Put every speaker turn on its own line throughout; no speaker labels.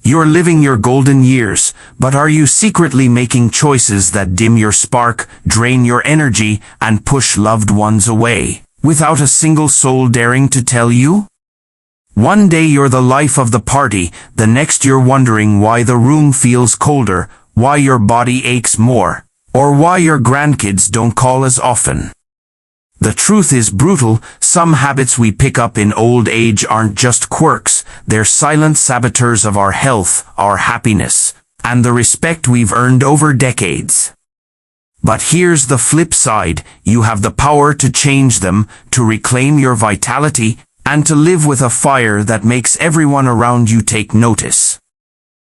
You're living your golden years, but are you secretly making choices that dim your spark, drain your energy, and push loved ones away, without a single soul daring to tell you? One day you're the life of the party, the next you're wondering why the room feels colder, why your body aches more, or why your grandkids don't call as often. The truth is brutal. Some habits we pick up in old age aren't just quirks, they're silent saboteurs of our health, our happiness, and the respect we've earned over decades. But here's the flip side: you have the power to change them, to reclaim your vitality, and to live with a fire that makes everyone around you take notice.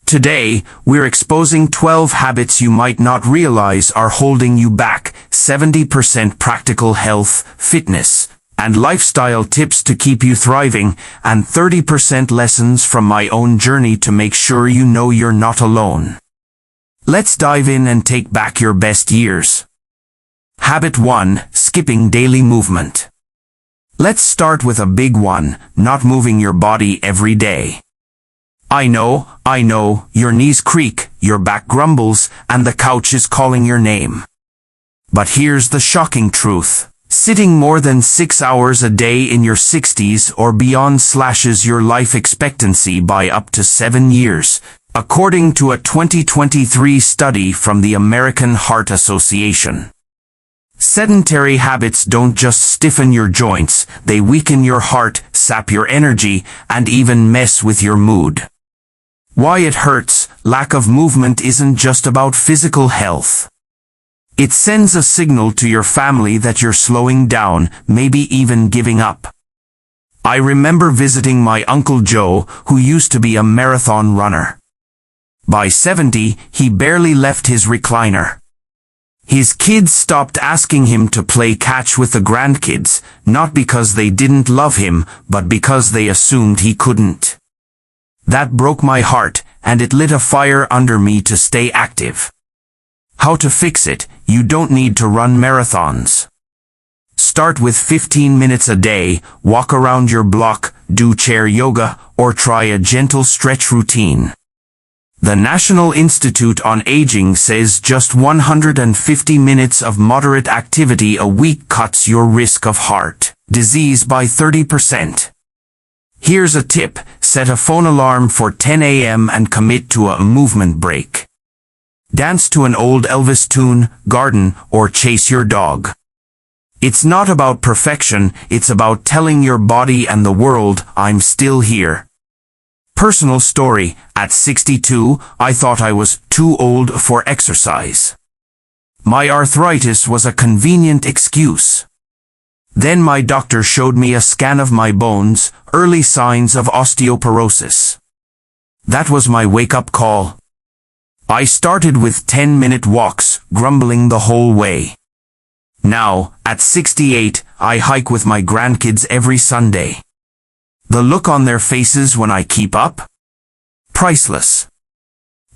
Today, we're exposing 12 habits you might not realize are holding you back, 70% practical health, fitness, and lifestyle tips to keep you thriving, and 30% lessons from my own journey to make sure you know you're not alone. Let's dive in and take back your best years. Habit 1: skipping daily movement. Let's start with a big one: not moving your body every day. I know, your knees creak, your back grumbles, and the couch is calling your name. But here's the shocking truth: sitting more than 6 hours a day in your 60s or beyond slashes your life expectancy by up to 7 years, according to a 2023 study from the American Heart Association. Sedentary habits don't just stiffen your joints, they weaken your heart, sap your energy, and even mess with your mood. Why it hurts: lack of movement isn't just about physical health. It sends a signal to your family that you're slowing down, maybe even giving up. I remember visiting my Uncle Joe, who used to be a marathon runner. By 70, he barely left his recliner. His kids stopped asking him to play catch with the grandkids, not because they didn't love him, but because they assumed he couldn't. That broke my heart, and it lit a fire under me to stay active. How to fix it: you don't need to run marathons. Start with 15 minutes a day, walk around your block, do chair yoga, or try a gentle stretch routine. The National Institute on Aging says just 150 minutes of moderate activity a week cuts your risk of heart disease by 30%. Here's a tip: set a phone alarm for 10 a.m. and commit to a movement break. Dance to an old Elvis tune, garden, or chase your dog. It's not about perfection, it's about telling your body and the world, I'm still here. Personal story: at 62, I thought I was too old for exercise. My arthritis was a convenient excuse. Then my doctor showed me a scan of my bones, early signs of osteoporosis. That was my wake-up call. I started with 10-minute walks, grumbling the whole way. Now, at 68, I hike with my grandkids every Sunday. The look on their faces when I keep up? Priceless.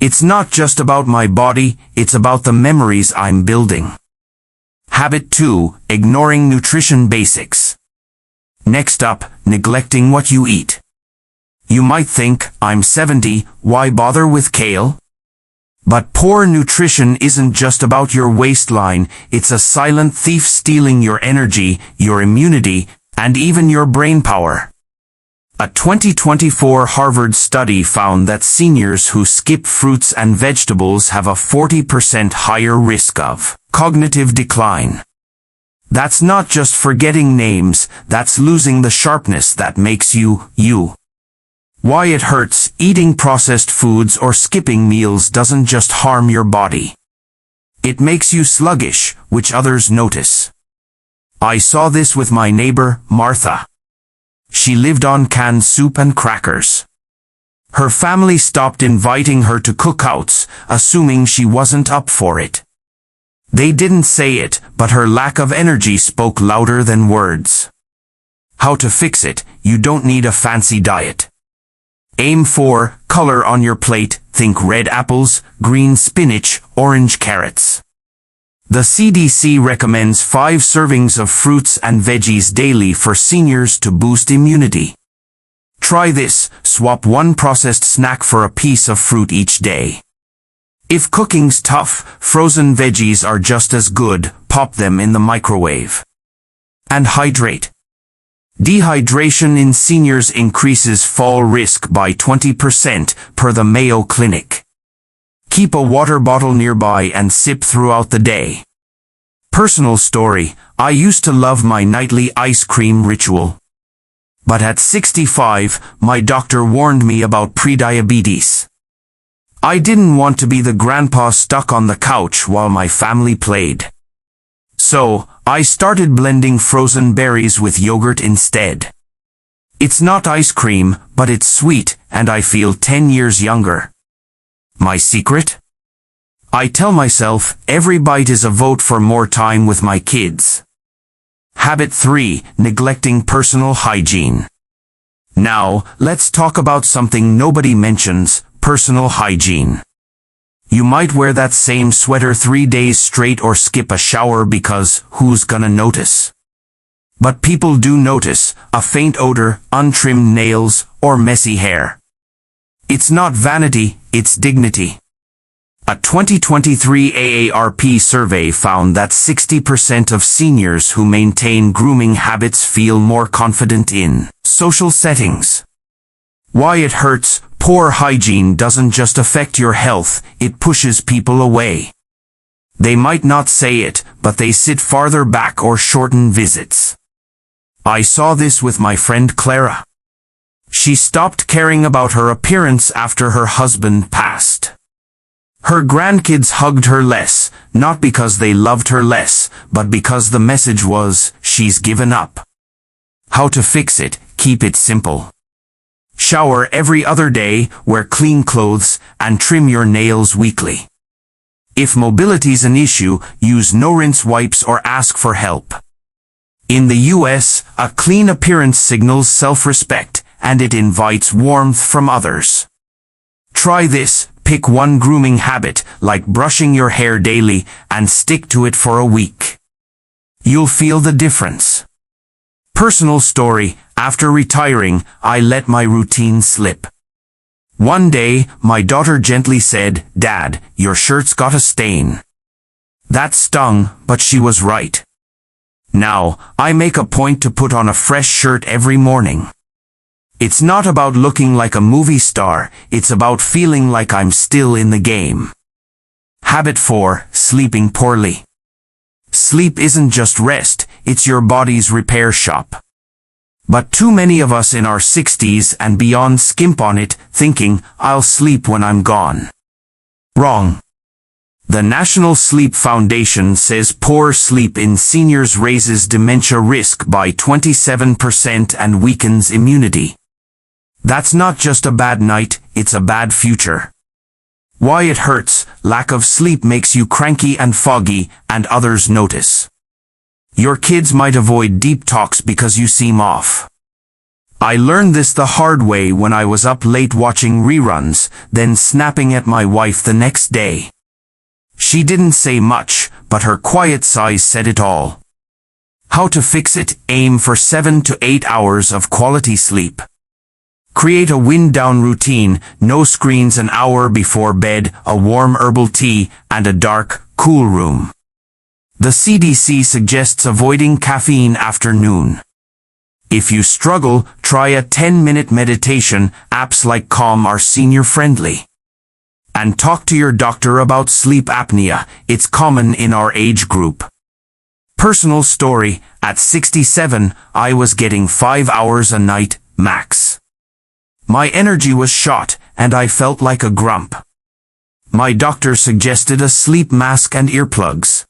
It's not just about my body, it's about the memories I'm building. Habit 2: ignoring nutrition basics. Next up, neglecting what you eat. You might think, I'm 70, why bother with kale? But poor nutrition isn't just about your waistline, it's a silent thief stealing your energy, your immunity, and even your brain power. A 2024 Harvard study found that seniors who skip fruits and vegetables have a 40% higher risk of cognitive decline. That's not just forgetting names, that's losing the sharpness that makes you, you. Why it hurts: eating processed foods or skipping meals doesn't just harm your body. It makes you sluggish, which others notice. I saw this with my neighbor, Martha. She lived on canned soup and crackers. Her family stopped inviting her to cookouts, assuming she wasn't up for it. They didn't say it, but her lack of energy spoke louder than words. How to fix it: you don't need a fancy diet. Aim for color on your plate: think red apples, green spinach, orange carrots. The CDC recommends 5 servings of fruits and veggies daily for seniors to boost immunity. Try this, swap one processed snack for a piece of fruit each day. If cooking's tough, frozen veggies are just as good, pop them in the microwave. And hydrate. Dehydration in seniors increases fall risk by 20% per the Mayo Clinic. Keep a water bottle nearby and sip throughout the day. Personal story, I used to love my nightly ice cream ritual. But at 65, my doctor warned me about prediabetes. I didn't want to be the grandpa stuck on the couch while my family played. So, I started blending frozen berries with yogurt instead. It's not ice cream, but it's sweet, and I feel 10 years younger. My secret? I tell myself, every bite is a vote for more time with my kids. Habit 3, neglecting personal hygiene. Now, let's talk about something nobody mentions, personal hygiene. You might wear that same sweater 3 days straight or skip a shower because who's gonna notice? But people do notice, a faint odor, untrimmed nails, or messy hair. It's not vanity, it's dignity. A 2023 AARP survey found that 60% of seniors who maintain grooming habits feel more confident in social settings. Why it hurts, poor hygiene doesn't just affect your health, it pushes people away. They might not say it, but they sit farther back or shorten visits. I saw this with my friend Clara. She stopped caring about her appearance after her husband passed. Her grandkids hugged her less, not because they loved her less, but because the message was, she's given up. How to fix it? Keep it simple. Shower every other day, wear clean clothes, and trim your nails weekly. If mobility's an issue, use no-rinse wipes or ask for help. In the US, a clean appearance signals self-respect, and it invites warmth from others. Try this. Pick one grooming habit, like brushing your hair daily, and stick to it for a week. You'll feel the difference. Personal story, after retiring, I let my routine slip. One day, my daughter gently said, "Dad, your shirt's got a stain." That stung, but she was right. Now, I make a point to put on a fresh shirt every morning. It's not about looking like a movie star, it's about feeling like I'm still in the game. Habit 4, sleeping poorly. Sleep isn't just rest, it's your body's repair shop. But too many of us in our 60s and beyond skimp on it, thinking, I'll sleep when I'm gone. Wrong. The National Sleep Foundation says poor sleep in seniors raises dementia risk by 27% and weakens immunity. That's not just a bad night, it's a bad future. Why it hurts, lack of sleep makes you cranky and foggy, and others notice. Your kids might avoid deep talks because you seem off. I learned this the hard way when I was up late watching reruns, then snapping at my wife the next day. She didn't say much, but her quiet sighs said it all. How to fix it? Aim for 7 to 8 hours of quality sleep. Create a wind-down routine, no screens an hour before bed, a warm herbal tea, and a dark, cool room. The CDC suggests avoiding caffeine after noon. If you struggle, try a 10-minute meditation. Apps like Calm are senior-friendly. And talk to your doctor about sleep apnea, it's common in our age group. Personal story, at 67, I was getting 5 hours a night, max. My energy was shot, and I felt like a grump. My doctor suggested a sleep mask and earplugs.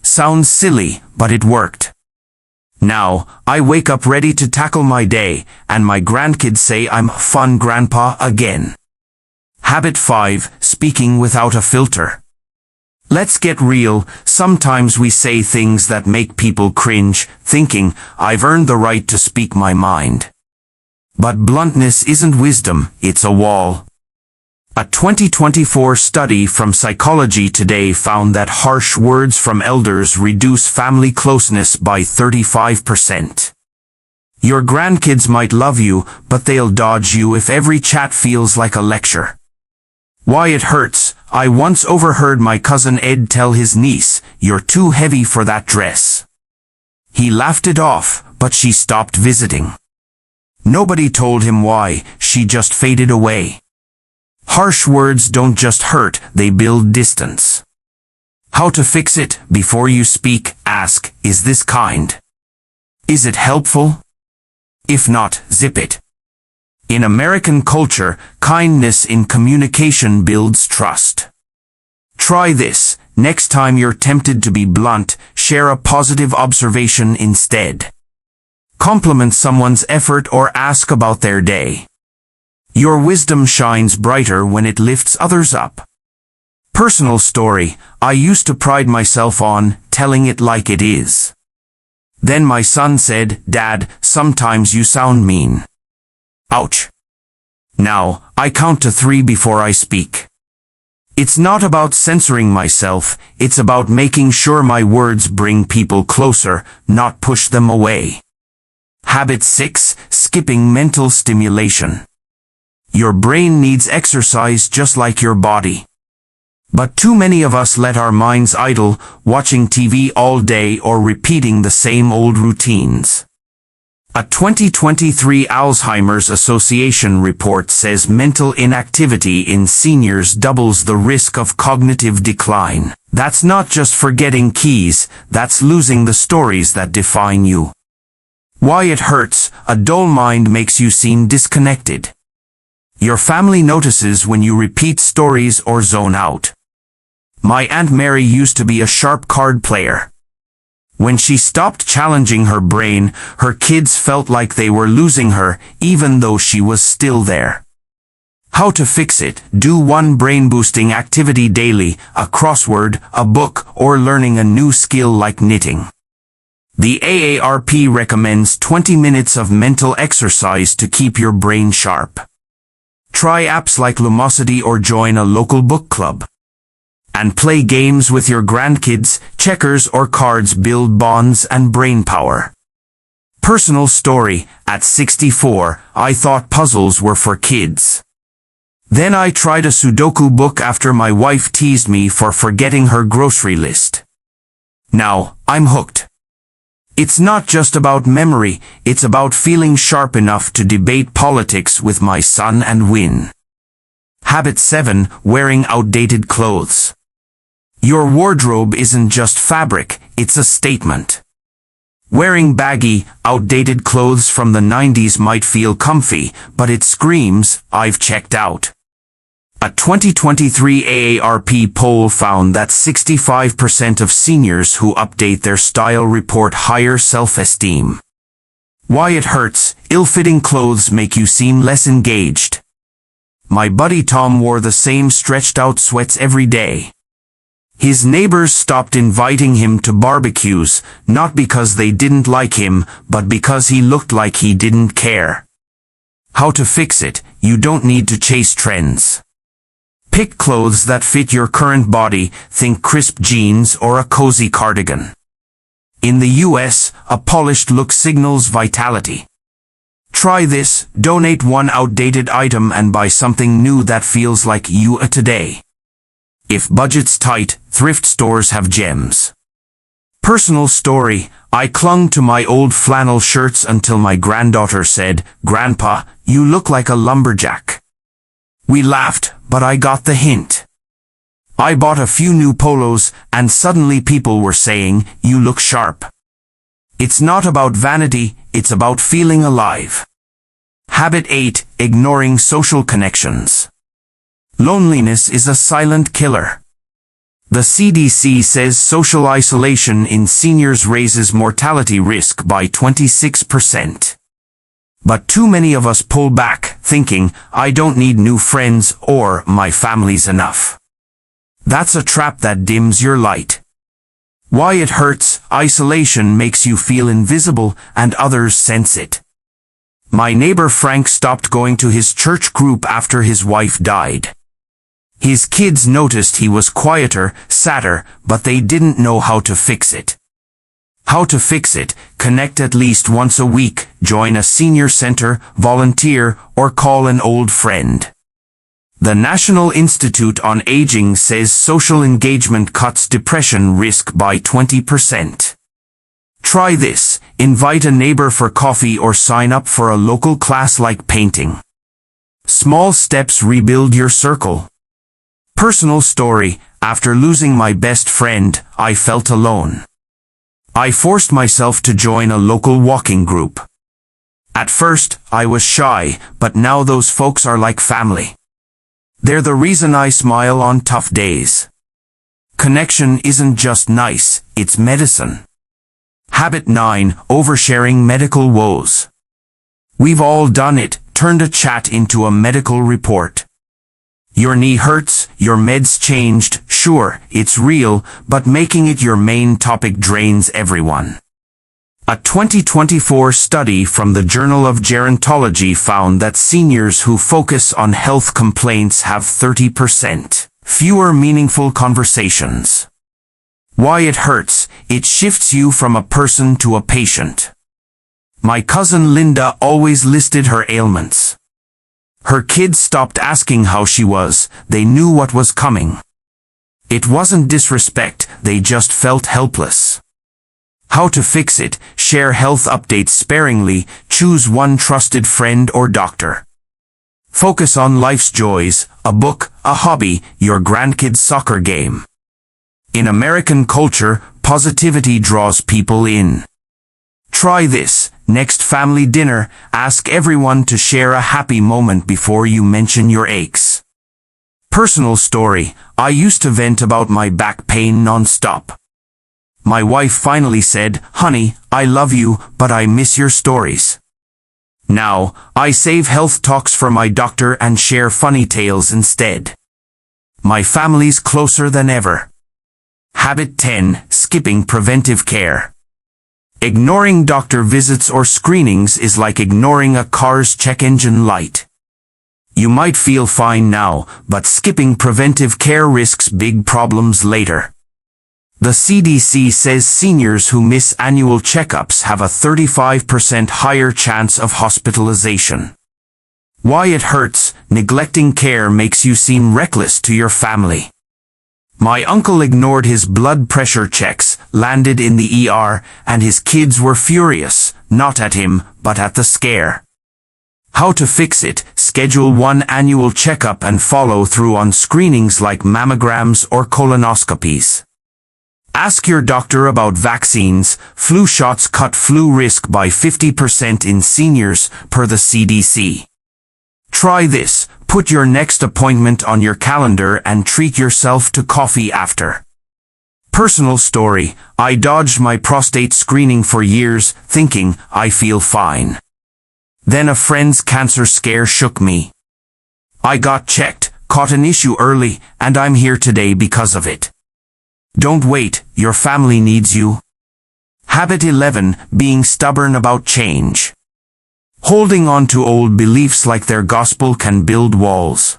Sounds silly, but it worked. Now, I wake up ready to tackle my day, and my grandkids say I'm a fun grandpa again. Habit 5, speaking without a filter. Let's get real, sometimes we say things that make people cringe, thinking, I've earned the right to speak my mind. But bluntness isn't wisdom, it's a wall. A 2024 study from Psychology Today found that harsh words from elders reduce family closeness by 35%. Your grandkids might love you, but they'll dodge you if every chat feels like a lecture. Why it hurts. I once overheard my cousin Ed tell his niece, "You're too heavy for that dress." He laughed it off, but she stopped visiting. Nobody told him why, she just faded away. Harsh words don't just hurt, they build distance. How to fix it? Before you speak, ask, is this kind? Is it helpful? If not, zip it. In American culture, kindness in communication builds trust. Try this. Next time you're tempted to be blunt, share a positive observation instead. Compliment someone's effort or ask about their day. Your wisdom shines brighter when it lifts others up. Personal story. I used to pride myself on telling it like it is. Then my son said, "Dad, sometimes you sound mean." Ouch. Now, I count to 3 before I speak. It's not about censoring myself, it's about making sure my words bring people closer, not push them away. Habit 6. Skipping mental stimulation. Your brain needs exercise just like your body. But too many of us let our minds idle, watching TV all day or repeating the same old routines. A 2023 Alzheimer's Association report says mental inactivity in seniors doubles the risk of cognitive decline. That's not just forgetting keys, that's losing the stories that define you. Why it hurts. A dull mind makes you seem disconnected. Your family notices when you repeat stories or zone out. My Aunt Mary used to be a sharp card player. When she stopped challenging her brain, her kids felt like they were losing her, even though she was still there. How to fix it. Do one brain-boosting activity daily, a crossword, a book, or learning a new skill like knitting. The AARP recommends 20 minutes of mental exercise to keep your brain sharp. Try apps like Lumosity or join a local book club. And play games with your grandkids. Checkers or cards build bonds and brain power. Personal story. At 64, I thought puzzles were for kids. Then I tried a Sudoku book after my wife teased me for forgetting her grocery list. Now, I'm hooked. It's not just about memory, it's about feeling sharp enough to debate politics with my son and win. Habit 7. Wearing outdated clothes. Your wardrobe isn't just fabric, it's a statement. Wearing baggy, outdated clothes from the 90s might feel comfy, but it screams, "I've checked out." A 2023 AARP poll found that 65% of seniors who update their style report higher self-esteem. Why it hurts. Ill-fitting clothes make you seem less engaged. My buddy Tom wore the same stretched-out sweats every day. His neighbors stopped inviting him to barbecues, not because they didn't like him, but because he looked like he didn't care. How to fix it. You don't need to chase trends. Pick clothes that fit your current body. Think crisp jeans or a cozy cardigan. In the US, a polished look signals vitality. Try this. Donate one outdated item and buy something new that feels like you today. If budget's tight, thrift stores have gems. Personal story. I clung to my old flannel shirts until my granddaughter said, "Grandpa, you look like a lumberjack." We laughed, but I got the hint. I bought a few new polos, and suddenly people were saying, "You look sharp." It's not about vanity, it's about feeling alive. Habit 8. Ignoring social connections. Loneliness is a silent killer. The CDC says social isolation in seniors raises mortality risk by 26%. But too many of us pull back, thinking, "I don't need new friends," or "my family's enough." That's a trap that dims your light. Why it hurts. Isolation makes you feel invisible, and others sense it. My neighbor Frank stopped going to his church group after his wife died. His kids noticed he was quieter, sadder, but they didn't know how to fix it. How to fix it: connect at least once a week, join a senior center, volunteer, or call an old friend. The National Institute on Aging says social engagement cuts depression risk by 20%. Try this: invite a neighbor for coffee or sign up for a local class like painting. Small steps rebuild your circle. Personal story: after losing my best friend, I felt alone. I forced myself to join a local walking group. At first, I was shy, but now those folks are like family. They're the reason I smile on tough days. Connection isn't just nice, it's medicine. Habit 9. Oversharing medical woes. We've all done it, turned a chat into a medical report. Your knee hurts, your meds changed, sure, it's real, but making it your main topic drains everyone. A 2024 study from the Journal of Gerontology found that seniors who focus on health complaints have 30% fewer meaningful conversations. Why it hurts: it shifts you from a person to a patient. My cousin Linda always listed her ailments. Her kids stopped asking how she was, they knew what was coming. It wasn't disrespect, they just felt helpless. How to fix it: share health updates sparingly, choose one trusted friend or doctor. Focus on life's joys: a book, a hobby, your grandkid's soccer game. In American culture, positivity draws people in. Try this: next family dinner, ask everyone to share a happy moment before you mention your aches. Personal story: I used to vent about my back pain non-stop. My wife finally said, "Honey, I love you, but I miss your stories." Now, I save health talks for my doctor and share funny tales instead. My family's closer than ever. Habit 10. Skipping preventive care. Ignoring doctor visits or screenings is like ignoring a car's check engine light. You might feel fine now, but skipping preventive care risks big problems later. The CDC says seniors who miss annual checkups have a 35% higher chance of hospitalization. Why it hurts: neglecting care makes you seem reckless to your family. My uncle ignored his blood pressure checks, landed in the ER, and his kids were furious, not at him, but at the scare. How to fix it: schedule one annual checkup and follow through on screenings like mammograms or colonoscopies. Ask your doctor about vaccines. Flu shots cut flu risk by 50% in seniors, per the CDC. Try this: put your next appointment on your calendar and treat yourself to coffee after. Personal story: I dodged my prostate screening for years, thinking, I feel fine. Then a friend's cancer scare shook me. I got checked, caught an issue early, and I'm here today because of it. Don't wait, your family needs you. Habit 11. Being stubborn about change. Holding on to old beliefs like they're gospel can build walls.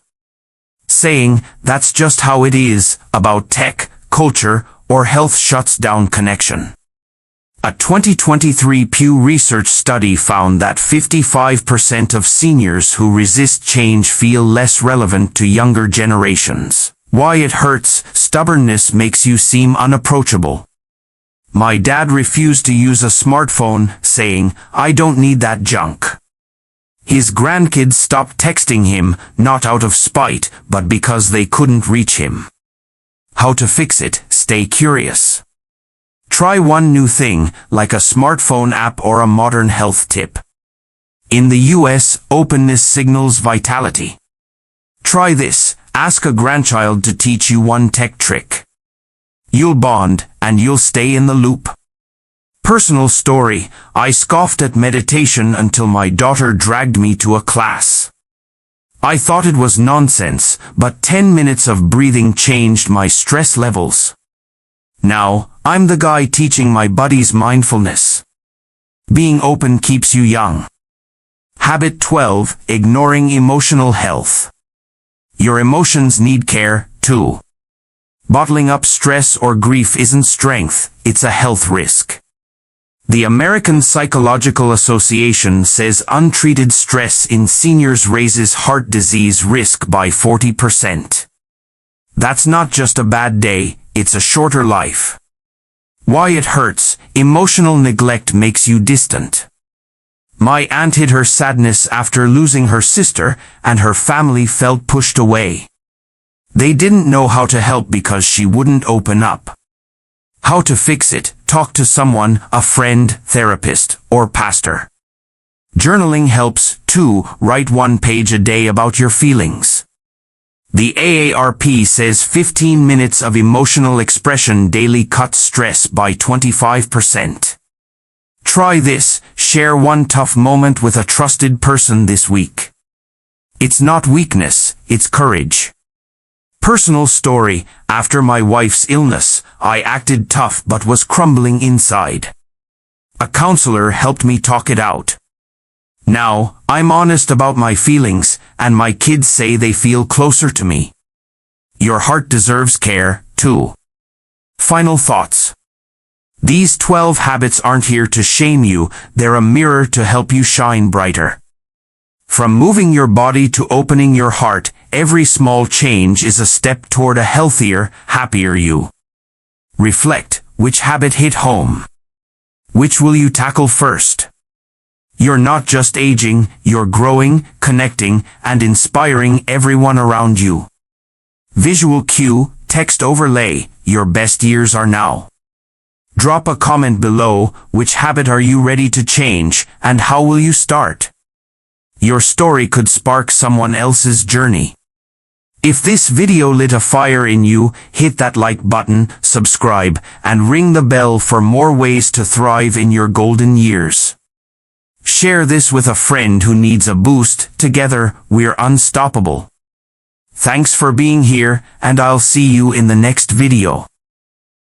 Saying, "That's just how it is," about tech, culture, or health shuts down connection. A 2023 Pew Research study found that 55% of seniors who resist change feel less relevant to younger generations. Why it hurts: stubbornness makes you seem unapproachable. My dad refused to use a smartphone, saying, "I don't need that junk." His grandkids stopped texting him, not out of spite, but because they couldn't reach him. How to fix it: stay curious. Try one new thing, like a smartphone app or a modern health tip. In the US, openness signals vitality. Try this: ask a grandchild to teach you one tech trick. You'll bond, and you'll stay in the loop. Personal story: I scoffed at meditation until my daughter dragged me to a class. I thought it was nonsense, but 10 minutes of breathing changed my stress levels. Now, I'm the guy teaching my buddies mindfulness. Being open keeps you young. Habit 12. Ignoring emotional health. Your emotions need care, too. Bottling up stress or grief isn't strength, it's a health risk. The American Psychological Association says untreated stress in seniors raises heart disease risk by 40%. That's not just a bad day, it's a shorter life. Why it hurts. Emotional neglect makes you distant. My aunt hid her sadness after losing her sister, and her family felt pushed away. They didn't know how to help because she wouldn't open up. How to fix it? Talk to someone, a friend, therapist, or pastor. Journaling helps, too. Write 1 page a day about your feelings. The AARP says 15 minutes of emotional expression daily cuts stress by 25%. Try this. Share one tough moment with a trusted person this week. It's not weakness, it's courage. Personal story. After my wife's illness, I acted tough but was crumbling inside. A counselor helped me talk it out. Now, I'm honest about my feelings, and my kids say they feel closer to me. Your heart deserves care, too. Final thoughts. These 12 habits aren't here to shame you, they're a mirror to help you shine brighter. From moving your body to opening your heart, every small change is a step toward a healthier, happier you. Reflect. Which habit hit home? Which will you tackle first? You're not just aging, you're growing, connecting, and inspiring everyone around you. Visual cue, text overlay, your best years are now. Drop a comment below. Which habit are you ready to change, and how will you start? Your story could spark someone else's journey. If this video lit a fire in you, hit that like button, subscribe, and ring the bell for more ways to thrive in your golden years. Share this with a friend who needs a boost. Together, we're unstoppable. Thanks for being here, and I'll see you in the next video.